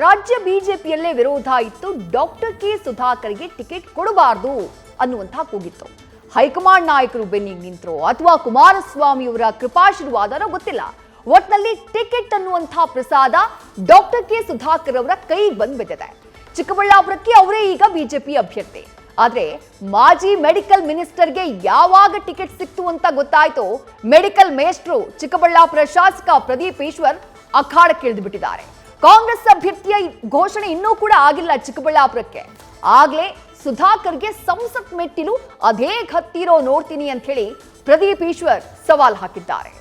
ರಾಜ್ಯ ಬಿಜೆಪಿಯಲ್ಲೇ ವಿರೋಧ ಇತ್ತು. ಡಾಕ್ಟರ್ ಕೆ ಸುಧಾಕರ್ಗೆ ಟಿಕೆಟ್ ಕೊಡಬಾರದು ಅನ್ನುವಂತಹ ಕೂಗಿತ್ತು. ಹೈಕಮಾಂಡ್ ನಾಯಕರು ಬೆನ್ನಿಗೆ ನಿಂತರೋ ಅಥವಾ ಕುಮಾರಸ್ವಾಮಿಯವರ ಕೃಪಾಶೀರ್ವಾದನೋ ಗೊತ್ತಿಲ್ಲ. ಒಟ್ನಲ್ಲಿ ಟಿಕೆಟ್ ಅನ್ನುವಂತಹ ಪ್ರಸಾದ ಡಾಕ್ಟರ್ ಕೆ ಸುಧಾಕರ್ ಅವರ ಕೈ ಬಂದ್ಬಿಟ್ಟಿದೆ. ಚಿಕ್ಕಬಳ್ಳಾಪುರಕ್ಕೆ ಅವರೇ ಈಗ ಬಿಜೆಪಿ ಅಭ್ಯರ್ಥಿ. ಆದ್ರೆ ಮಾಜಿ ಮೆಡಿಕಲ್ ಮಿನಿಸ್ಟರ್ಗೆ ಯಾವಾಗ ಟಿಕೆಟ್ ಸಿಕ್ತು ಅಂತ ಗೊತ್ತಾಯ್ತು. ಮೆಡಿಕಲ್ ಮೇಸ್ಟ್ರು ಚಿಕ್ಕಬಳ್ಳಾಪುರ ಶಾಸಕ ಪ್ರದೀಪ್ ಈಶ್ವರ್ ಅಖಾಡಕ್ಕಿಳಿದು ಬಿಟ್ಟಿದ್ದಾರೆ. ಕಾಂಗ್ರೆಸ್ ಅಭ್ಯರ್ಥಿಯ ಘೋಷಣೆ ಇನ್ನೂ ಕೂಡ ಆಗಿಲ್ಲ ಚಿಕ್ಕಬಳ್ಳಾಪುರಕ್ಕೆ. ಆಗ್ಲೇ ಸುಧಾಕರ್ಗೆ ಸಂಸತ್ ಮೆಟ್ಟಿಲು ಅದೇ ಹತ್ತಿರೋ ನೋಡ್ತೀನಿ ಅಂತ ಹೇಳಿ ಪ್ರದೀಪ್ ಈಶ್ವರ್ ಸವಾಲ್ ಹಾಕಿದ್ದಾರೆ.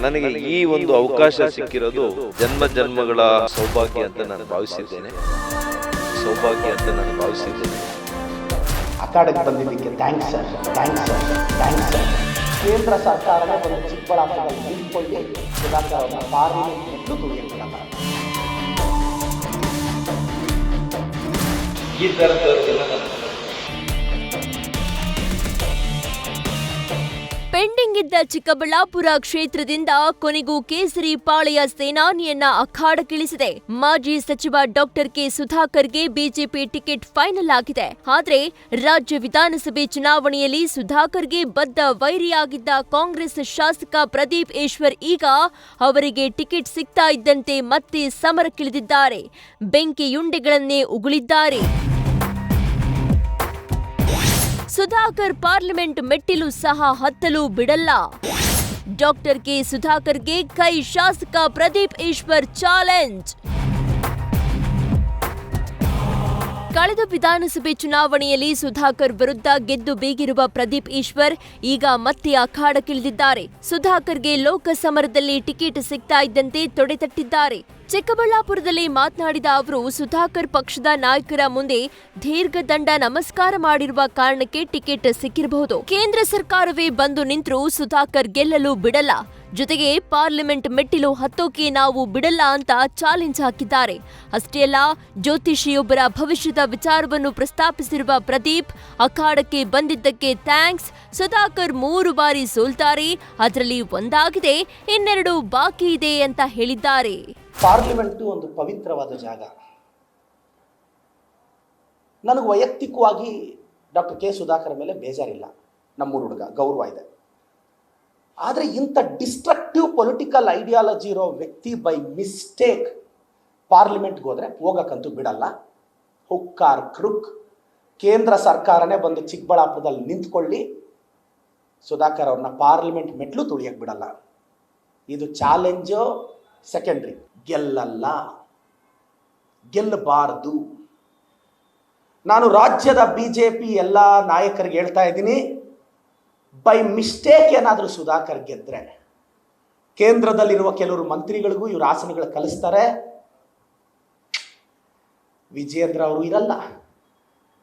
ನನಗೆ ಈ ಒಂದು ಅವಕಾಶ ಸಿಕ್ಕಿರೋದು ಜನ್ಮ ಜನ್ಮಗಳ ಸೌಭಾಗ್ಯ ಅಂತ ನಾನು ಭಾವಿಸಿದ್ದೇನೆ. ಅಖಾಡಕ್ಕೆ ಬಂದಿದ್ದಕ್ಕೆ ಥ್ಯಾಂಕ್ಸ್ ಸರ್. ಕೇಂದ್ರ ಸರ್ಕಾರನೇ ಒಂದು ಚಿಕ್ಕಬಳ್ಳಾಪುರದಲ್ಲಿ ನಿಂತ್ಕೊಳ್ಳಿ ಸುಧಾಕರ್ ಅವರ ಪಾರ್ಲಿಮೆಂಟ್ ತುಳಿಯಲ್ಲ. ಈ ತರದವರಿಗೆಲ್ಲ ಪೆಂಡಿಂಗ್ ಇದ್ದ ಚಿಕ್ಕಬಳ್ಳಾಪುರ ಕ್ಷೇತ್ರದಿಂದ ಕೊನೆಗೂ ಕೇಸರಿ ಪಾಳೆಯ ಸೇನಾನಿಯನ್ನ ಅಖಾಡಕ್ಕಿಳಿಸಿದೆ. ಮಾಜಿ ಸಚಿವ ಡಾಕ್ಟರ್ ಕೆ ಸುಧಾಕರ್ಗೆ ಬಿಜೆಪಿ ಟಿಕೆಟ್ ಫೈನಲ್ ಆಗಿದೆ. ಆದ್ರೆ ರಾಜ್ಯ ವಿಧಾನಸಭೆ ಚುನಾವಣೆಯಲ್ಲಿ ಸುಧಾಕರ್ಗೆ ಬದ್ಧ ವೈರಿಯಾಗಿದ್ದ ಕಾಂಗ್ರೆಸ್ ಶಾಸಕ ಪ್ರದೀಪ್ ಈಶ್ವರ್ ಈಗ ಅವರಿಗೆ ಟಿಕೆಟ್ ಸಿಗ್ತಾ ಇದ್ದಂತೆ ಮತ್ತೆ ಸಮರಕ್ಕಿಳಿದಿದ್ದಾರೆ. ಬೆಂಕಿಯುಂಡೆಗಳನ್ನೇ ಉಗುಳಿದ್ದಾರೆ. ಸುಧಾಕರ್ ಪಾರ್ಲಿಮೆಂಟ್ ಮೆಟ್ಟಿಲು ಸಹ ಹತ್ತಲು ಬಿಡಲ್ಲ. ಡಾಕ್ಟರ್ ಕೆ ಸುಧಾಕರ್ಗೆ ಕೈ ಶಾಸಕ ಪ್ರದೀಪ್ ಈಶ್ವರ್ ಚಾಲೆಂಜ್. ಕಳೆದ ವಿಧಾನಸಭೆ ಚುನಾವಣೆಯಲ್ಲಿ ಸುಧಾಕರ್ ವಿರುದ್ಧ ಗೆದ್ದು ಬೀಗಿರುವ ಪ್ರದೀಪ್ ಈಶ್ವರ್ ಈಗ ಮತ್ತೆ ಅಖಾಡಕ್ಕಿಳಿದಿದ್ದಾರೆ. ಸುಧಾಕರ್ಗೆ ಲೋಕಸಮರದಲ್ಲಿ ಟಿಕೆಟ್ ಸಿಗ್ತಾ ಇದ್ದಂತೆ ತೊಡೆತಟ್ಟಿದ್ದಾರೆ. ಚಿಕ್ಕಬಳ್ಳಾಪುರದಲ್ಲಿ ಮಾತನಾಡಿದ ಅವರು, ಸುಧಾಕರ್ ಪಕ್ಷದ ನಾಯಕರ ಮುಂದೆ ದೀರ್ಘದಂಡ ನಮಸ್ಕಾರ ಮಾಡಿರುವ ಕಾರಣಕ್ಕೆ ಟಿಕೆಟ್ ಸಿಕ್ಕಿರಬಹುದು. ಕೇಂದ್ರ ಸರ್ಕಾರವೇ ಬಂದು ನಿಂತರೂ ಸುಧಾಕರ್ ಗೆಲ್ಲಲು ಬಿಡಲ್ಲ. ಜೊತೆಗೆ ಪಾರ್ಲಿಮೆಂಟ್ ಮೆಟ್ಟಿಲು ಹತ್ತೋಕೆ ನಾವು ಬಿಡಲ್ಲ ಅಂತ ಚಾಲೆಂಜ್ ಹಾಕಿದ್ದಾರೆ. ಅಷ್ಟೇ ಅಲ್ಲ, ಜ್ಯೋತಿಷಿಯೊಬ್ಬರ ಭವಿಷ್ಯದ ವಿಚಾರವನ್ನು ಪ್ರಸ್ತಾಪಿಸಿರುವ ಪ್ರದೀಪ್, ಅಖಾಡಕ್ಕೆ ಬಂದಿದ್ದಕ್ಕೆ ಥ್ಯಾಂಕ್ಸ್. ಸುಧಾಕರ್ 3 ಬಾರಿ ಸೋಲ್ತಾರೆ, ಅದರಲ್ಲಿ ಒಂದಾಗಿದೆ, ಇನ್ನೆರಡು ಬಾಕಿ ಇದೆ ಅಂತ ಹೇಳಿದ್ದಾರೆ. ಪಾರ್ಲಿಮೆಂಟ್ ಒಂದು ಪವಿತ್ರವಾದ ಜಾಗ. ನನಗೆ ವೈಯಕ್ತಿಕವಾಗಿ ಡಾಕ್ಟರ್ ಕೆ ಸುಧಾಕರ್ ಮೇಲೆ ಬೇಜಾರಿಲ್ಲ. ನಮ್ಮೂರು ಹುಡುಗ, ಗೌರವ ಇದೆ. ಆದರೆ ಇಂಥ ಡಿಸ್ಟ್ರಕ್ಟಿವ್ ಪೊಲಿಟಿಕಲ್ ಐಡಿಯಾಲಜಿ ಇರೋ ವ್ಯಕ್ತಿ ಬೈ ಮಿಸ್ಟೇಕ್ ಪಾರ್ಲಿಮೆಂಟ್ಗೆ ಹೋದರೆ ಹೋಗಕ್ಕಂತೂ ಬಿಡಲ್ಲ. ಹುಕ್ಕಾರ್ ಕ್ರುಕ್ ಕೇಂದ್ರ ಸರ್ಕಾರನೇ ಬಂದು ಚಿಕ್ಕಬಳ್ಳಾಪುರದಲ್ಲಿ ನಿಂತ್ಕೊಳ್ಳಿ, ಸುಧಾಕರ್ ಅವ್ರನ್ನ ಪಾರ್ಲಿಮೆಂಟ್ ಮೆಟ್ಲು ತುಳಿಯಕ್ಕೆ ಬಿಡಲ್ಲ. ಇದು ಚಾಲೆಂಜು ಸೆಕೆಂಡ್ರಿ. ಗೆಲ್ಲಬಾರದು. ನಾನು ರಾಜ್ಯದ ಬಿಜೆಪಿ ಎಲ್ಲ ನಾಯಕರಿಗೆ ಹೇಳ್ತಾ ಇದ್ದೀನಿ, ಬೈ ಮಿಸ್ಟೇಕ್ ಏನಾದರೂ ಸುಧಾಕರ್ ಗೆದ್ರೆ ಕೇಂದ್ರದಲ್ಲಿರುವ ಕೆಲವರು ಮಂತ್ರಿಗಳಿಗೂ ಇವ್ರ ಆಸನಗಳು ಕಲಿಸ್ತಾರೆ. ವಿಜಯೇಂದ್ರ ಅವರು ಇರಲ್ಲ,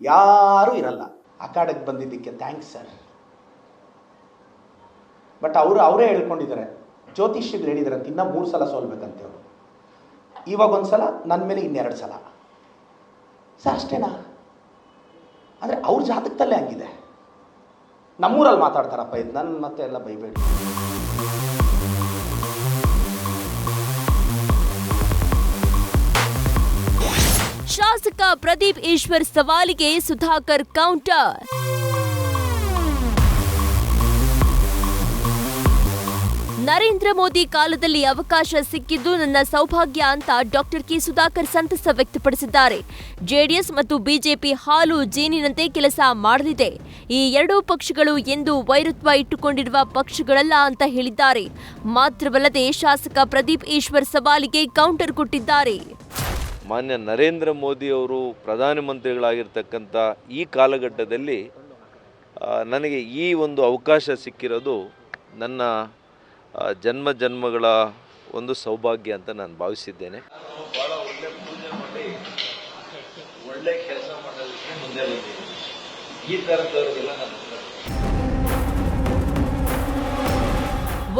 ಯಾರೂ ಇರಲ್ಲ. ಅಖಾಡಕ್ಕೆ ಬಂದಿದ್ದಕ್ಕೆ ಥ್ಯಾಂಕ್ಸ್ ಸರ್. ಬಟ್ ಅವರೇ ಹೇಳ್ಕೊಂಡಿದ್ದಾರೆ, ಜ್ಯೋತಿಷ್ಯಗಳು ಹೇಳಿದ್ದಾರೆ ಅಂತ ಇನ್ನೂ 3 ಸಲ ಸೋಲ್ಬೇಕಂತೆ ಅವರು. ಇವಾಗ 1 ಸಲ, ನನ್ನ ಮೇಲೆ 2 ಸಲ ಸರ್, ಅಷ್ಟೇನಾ? ಅಂದರೆ ಅವ್ರ ಜಾತಕದಲ್ಲೇ ಹಂಗಿದೆ. ನಮ್ಮೂರಲ್ಲಿ ಮಾತಾಡ್ತಾರಪ್ಪ, ಇದು ನನ್ನ ಮತ್ತೆ ಎಲ್ಲ ಬೈಬೇಡಿ. ಶಾಸಕ ಪ್ರದೀಪ್ ಈಶ್ವರ್ ಸವಾಲಿಗೆ ಸುಧಾಕರ್ ಕೌಂಟರ್. ನರೇಂದ್ರ ಮೋದಿ ಕಾಲದಲ್ಲಿ ಅವಕಾಶ ಸಿಕ್ಕಿದ್ದು ನನ್ನ ಸೌಭಾಗ್ಯ ಅಂತ ಡಾಕ್ಟರ್ ಕೆ ಸುಧಾಕರ್ ಸಂತಸ ವ್ಯಕ್ತಪಡಿಸಿದ್ದಾರೆ. ಜೆಡಿಎಸ್ ಮತ್ತು ಬಿಜೆಪಿ ಹಾಲು ಜೇನಿನಂತೆ ಕೆಲಸ ಮಾಡಲಿದೆ. ಈ ಎರಡೂ ಪಕ್ಷಗಳು ಎಂದು ವೈರತ್ವ ಇಟ್ಟುಕೊಂಡಿರುವ ಪಕ್ಷಗಳಲ್ಲ ಅಂತ ಹೇಳಿದ್ದಾರೆ. ಮಾತ್ರವಲ್ಲದೆ ಶಾಸಕ ಪ್ರದೀಪ್ ಈಶ್ವರ್ ಸವಾಲಿಗೆ ಕೌಂಟರ್ ಕೊಟ್ಟಿದ್ದಾರೆ. ಮಾನ್ಯ ನರೇಂದ್ರ ಮೋದಿ ಅವರು ಪ್ರಧಾನಮಂತ್ರಿಗಳಾಗಿರ್ತಕ್ಕಂಥ ಈ ಕಾಲಘಟ್ಟದಲ್ಲಿ ನನಗೆ ಈ ಒಂದು ಅವಕಾಶ ಸಿಕ್ಕಿರೋದು ನನ್ನ ಜನ್ಮ ಜನ್ಮಗಳ ಒಂದು ಸೌಭಾಗ್ಯ ಅಂತ ನಾನು ಭಾವಿಸಿದ್ದೇನೆ. ಭಾಳ ಒಳ್ಳೆ ಪೂಜೆ ಮಾಡಿ ಒಳ್ಳೆ ಕೆಲಸ ಮಾಡೋದಕ್ಕೆ ಮುಂದೆ ಬಂದಿದ್ದೀನಿ. ಈ ಥರದವರಿಗೆಲ್ಲ ನಾನು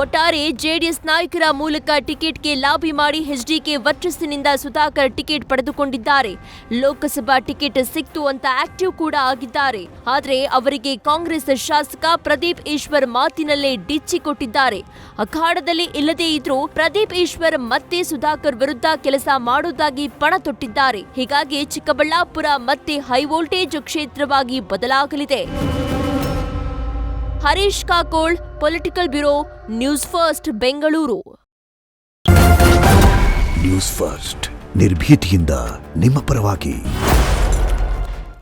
ಒಟ್ಟಾರೆ ಜೆಡಿಎಸ್ ನಾಯಕರ ಮೂಲಕ ಟಿಕೆಟ್ಗೆ ಲಾಬಿ ಮಾಡಿ ಎಚ್ಡಿಕೆ ವರ್ಚಸ್ಸಿನಿಂದ ಸುಧಾಕರ್ ಟಿಕೆಟ್ ಪಡೆದುಕೊಂಡಿದ್ದಾರೆ. ಲೋಕಸಭಾ ಟಿಕೆಟ್ ಸಿಕ್ತು ಅಂತ ಆಕ್ಟಿವ್ ಕೂಡ ಆಗಿದ್ದಾರೆ. ಆದರೆ ಅವರಿಗೆ ಕಾಂಗ್ರೆಸ್ ಶಾಸಕ ಪ್ರದೀಪ್ ಈಶ್ವರ್ ಮಾತಿನಲ್ಲೇ ಡಿಚ್ಚಿ ಕೊಟ್ಟಿದ್ದಾರೆ. ಅಖಾಡದಲ್ಲಿ ಇಲ್ಲದೇ ಇದ್ರೂ ಪ್ರದೀಪ್ ಈಶ್ವರ್ ಮತ್ತೆ ಸುಧಾಕರ್ ವಿರುದ್ಧ ಕೆಲಸ ಮಾಡೋದಾಗಿ ಪಣ ತೊಟ್ಟಿದ್ದಾರೆ. ಹೀಗಾಗಿ ಚಿಕ್ಕಬಳ್ಳಾಪುರ ಮತ್ತೆ ಹೈ ವೋಲ್ಟೇಜ್ ಕ್ಷೇತ್ರವಾಗಿ ಬದಲಾಗಲಿದೆ. Harish Kakol, political bureau, news first, Bengaluru. News first ನಿರ್ಭೀತಿಯಿಂದ ನಿಮ್ಮ ಪರವಾಗಿ.